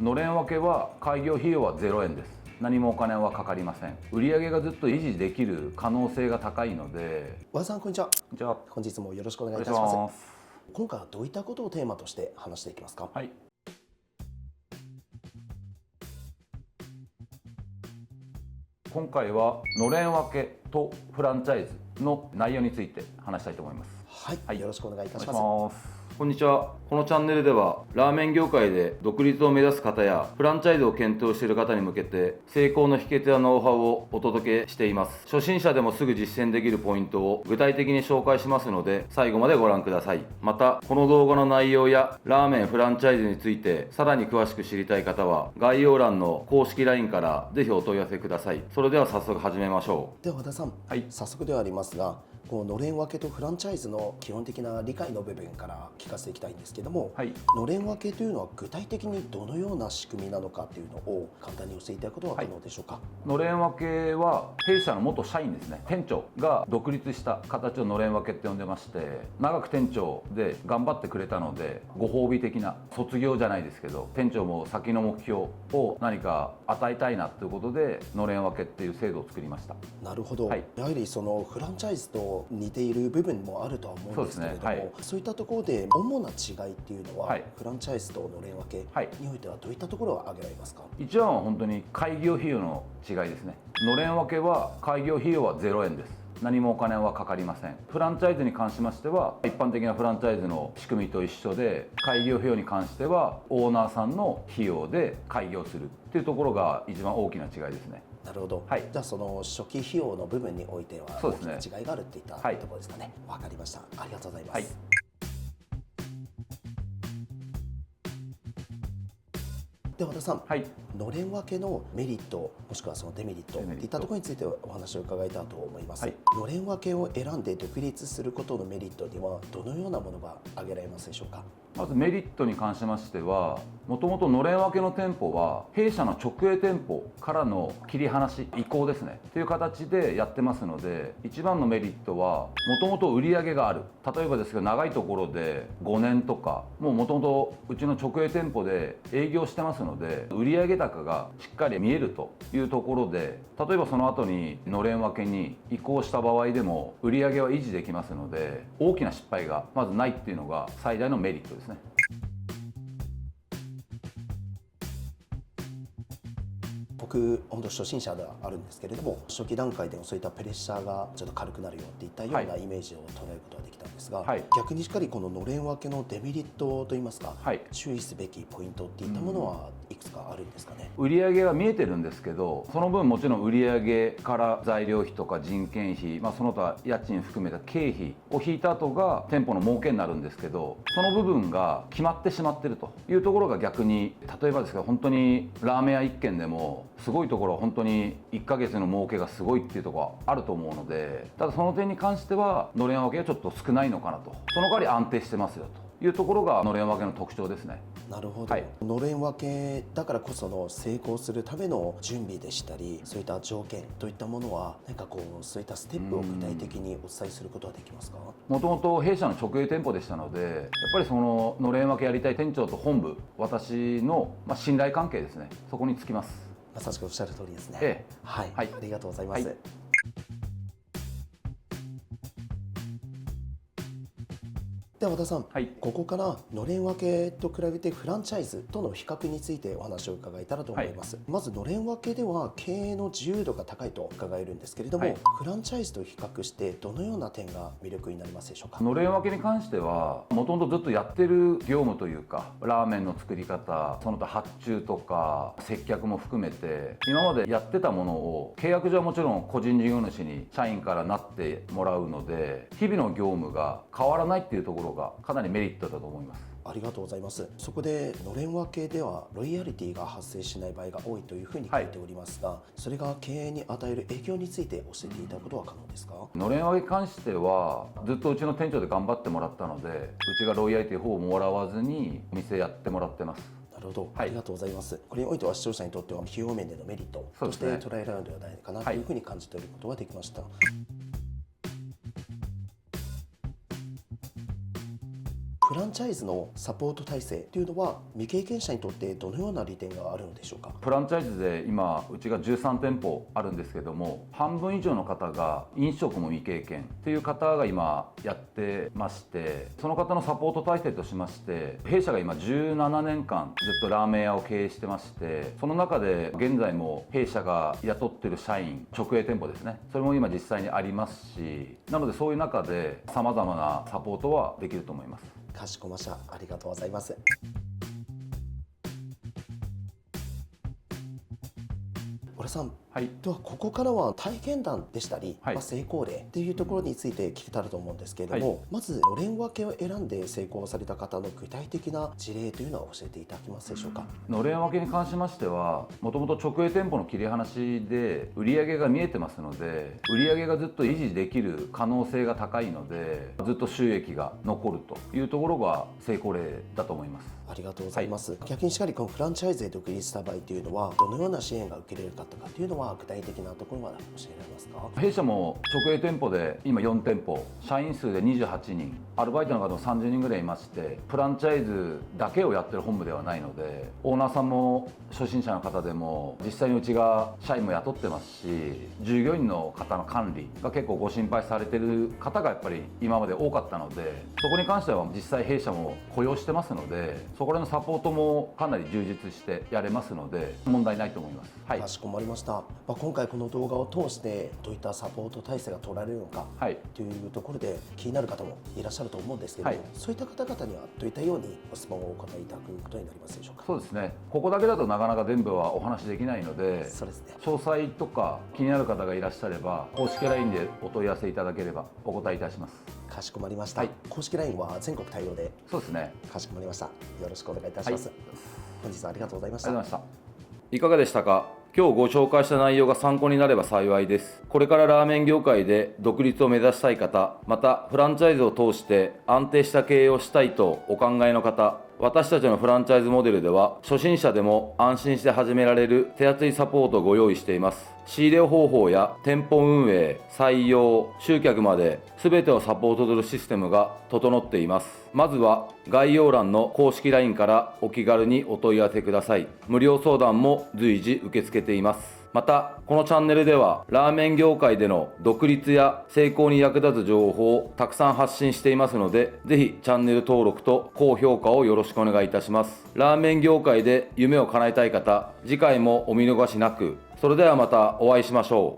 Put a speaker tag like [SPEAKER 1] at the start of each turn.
[SPEAKER 1] のれん分けは開業費用は0円です。何もお金はかかりません。売上がずっと維持できる可能性が高いので。
[SPEAKER 2] 和田さん、こんにちは。
[SPEAKER 1] じゃあ
[SPEAKER 2] 本日もよろしくお願いいたします。今回はどういったことをテーマとして話していきますか？
[SPEAKER 1] はい。今回はのれん分けとフランチャイズの内容について話したいと思います。
[SPEAKER 2] はい、よろしくお願いいたします。
[SPEAKER 1] こんにちは。このチャンネルではラーメン業界で独立を目指す方やフランチャイズを検討している方に向けて成功の秘訣やノウハウをお届けしています。初心者でもすぐ実践できるポイントを具体的に紹介しますので最後までご覧ください。またこの動画の内容やラーメンフランチャイズについてさらに詳しく知りたい方は概要欄の公式 LINE からぜひお問い合わせください。それでは早速始めましょう。
[SPEAKER 2] では和田さん、早速ではありますが、こののれん分けとフランチャイズの基本的な理解の部分から聞かせていきたいんですけども、のれん分けというのは具体的にどのような仕組みなのかというのを簡単に教えていただくことは可能でしょうか？
[SPEAKER 1] のれん分けは弊社の元社員ですね、店長が独立した形をのれん分けって呼んでまして、長く店長で頑張ってくれたのでご褒美的な卒業じゃないですけど、店長も先の目標を何か与えたいなということでのれん分けっていう制度を作りました。
[SPEAKER 2] なるほど、やはりそのフランチャイズと似ている部分もあるとは思うんですけれども、そういったところで主な違いっていうのは、フランチャイズとのれん分けにおいてはどういったところを挙げられますか？
[SPEAKER 1] 一番は本当に開業費用の違いですね。のれん分けは開業費用は0円です。何もお金はかかりません。フランチャイズに関しましては一般的なフランチャイズの仕組みと一緒で、開業費用に関してはオーナーさんの費用で開業するっていうところが一番大きな違いですね。
[SPEAKER 2] なるほど、じゃあその初期費用の部分においては大きな違いがあるっていったところですかね。わかりました。ありがとうございます。で和田さん、のれん分けのメリットもしくはそのデメリットといったところについてお話を伺いたいと思います。のれん分けを選んで独立することのメリットにはどのようなものが挙げられますでしょうか？
[SPEAKER 1] まずメリットに関しましては、もともとのれん分けの店舗は弊社の直営店舗からの切り離し移行ですねという形でやってますので、一番のメリットはもともと売り上げがある。例えばですけど長いところで5年とかもともとうちの直営店舗で営業してますので、売上高がしっかり見えるというところで、例えばその後にのれん分けに移行した場合でも売上は維持できますので、大きな失敗がまずないっていうのが最大のメリットですね。
[SPEAKER 2] 僕本当初心者ではあるんですけれども、初期段階でもそういったプレッシャーがちょっと軽くなるよっていったようなイメージを捉えることができたんですが、逆にしっかりこののれん分けのデメリットといいますか、注意すべきポイントっていったものはいくつかあるんですかね？
[SPEAKER 1] 売上は見えてるんですけど、その分もちろん売上から材料費とか人件費、その他家賃含めた経費を引いた後が店舗の儲けになるんですけど、その部分が決まってしまってるというところが逆に、例えばですけど本当にラーメン屋1軒でもすごいところは本当に1ヶ月の儲けがすごいっていうところはあると思うので、ただその点に関してはのれん分けはちょっと少ないのかなと。その代わり安定してますよというところがのれん分けの特徴ですね。
[SPEAKER 2] なるほど、のれん分けだからこその成功するための準備でしたり、そういった条件といったものは何かこうそういったステップを具体的にお伝えすることはできますか？
[SPEAKER 1] もともと弊社の直営店舗でしたので、やっぱりそののれん分けやりたい店長と本部、私の信頼関係ですね、そこにつきます。
[SPEAKER 2] まさしくおっしゃる通りですね。ありがとうございます。では和田さん、ここからのれん分けと比べてフランチャイズとの比較についてお話を伺えたらと思います。まずのれん分けでは経営の自由度が高いと伺えるんですけれども、フランチャイズと比較してどのような点が魅力になりますでしょうか？
[SPEAKER 1] のれん分けに関してはもともとずっとやってる業務というか、ラーメンの作り方、その他発注とか接客も含めて今までやってたものを契約上はもちろん個人事業主に社員からなってもらうので、日々の業務が変わらないっていうところがかなりメリットだと思います。
[SPEAKER 2] ありがとうございます。そこでのれん分けではロイヤリティが発生しない場合が多いというふうに書いておりますが、それが経営に与える影響について教えていただくことは可能ですか？
[SPEAKER 1] のれん分けに関してはずっとうちの店長で頑張ってもらったので、うちがロイヤリティほぼもらわずにお店やってもらってます。
[SPEAKER 2] なるほど、ありがとうございます。これにおいては視聴者にとっては費用面でのメリットとして捉えられるのではないかなというふうに感じていることができました。フフランチャイズのサポート体制というのは未経験者にとってどのような利点があるのでしょうか？
[SPEAKER 1] フランチャイズで今うちが13店舗あるんですけども、半分以上の方が飲食も未経験という方が今やってまして、その方のサポート体制としまして、弊社が今17年間ずっとラーメン屋を経営してまして、その中で現在も弊社が雇ってる社員、直営店舗ですね、それも今実際にありますし、なのでそういう中でさまざまなサポートはできると思います。
[SPEAKER 2] かしこまりました。ありがとうございます。小田さん、
[SPEAKER 1] はい、
[SPEAKER 2] ではここからは体験談でしたり、
[SPEAKER 1] はい、
[SPEAKER 2] 成功例っていうところについて聞けたらと思うんですけれども、はい、まずのれん分けを選んで成功された方の具体的な事例というのは教えていただけますでしょうか？
[SPEAKER 1] のれん分けに関しましては、もともと直営店舗の切り離しで売上が見えてますので、売上がずっと維持できる可能性が高いので、ずっと収益が残るというところが成功例だと思います。
[SPEAKER 2] ありがとうございます。はい、逆にしっかりこのフランチャイズで独立した場合というのはどのような支援が受けられるかとかっていうのは具体的なところまで教えられますか？
[SPEAKER 1] 弊社も直営店舗で今4店舗、社員数で28人、アルバイトの方も30人ぐらいいまして、フランチャイズだけをやってる本部ではないので、オーナーさんも初心者の方でも実際にうちが社員も雇ってますし、従業員の方の管理が結構ご心配されてる方がやっぱり今まで多かったので、そこに関しては実際弊社も雇用してますので、そこら辺のサポートもかなり充実してやれますので問題ないと思います。はい、
[SPEAKER 2] かしこまりました。今回この動画を通してどういったサポート体制が取られるのかというところで気になる方もいらっしゃると思うんですけども、はい、そういった方々にはどういったようにご質問をお答えいただくことになりますでしょうか？
[SPEAKER 1] そうですね、ここだけだとなかなか全部はお話できないので、
[SPEAKER 2] そうですね、
[SPEAKER 1] 詳細とか気になる方がいらっしゃれば公式 LINE でお問い合わせいただければお答えいたします。
[SPEAKER 2] かしこまりました。
[SPEAKER 1] はい、
[SPEAKER 2] 公式 LINE は全国対応で。
[SPEAKER 1] そうですね。
[SPEAKER 2] かしこまりました。よろしくお願いいたします。はい、本日はありがとうございました。
[SPEAKER 1] ありがとうございました。いかがでしたか？今日ご紹介した内容が参考になれば幸いです。これからラーメン業界で独立を目指したい方、またフランチャイズを通して安定した経営をしたいとお考えの方、私たちのフランチャイズモデルでは初心者でも安心して始められる手厚いサポートをご用意しています。仕入れ方法や店舗運営、採用、集客まで全てをサポートするシステムが整っています。まずは概要欄の公式 LINE からお気軽にお問い合わせください。無料相談も随時受け付けています。またこのチャンネルではラーメン業界での独立や成功に役立つ情報をたくさん発信していますので、ぜひチャンネル登録と高評価をよろしくお願いいたします。ラーメン業界で夢を叶えたい方、次回もお見逃しなく。それではまたお会いしましょう。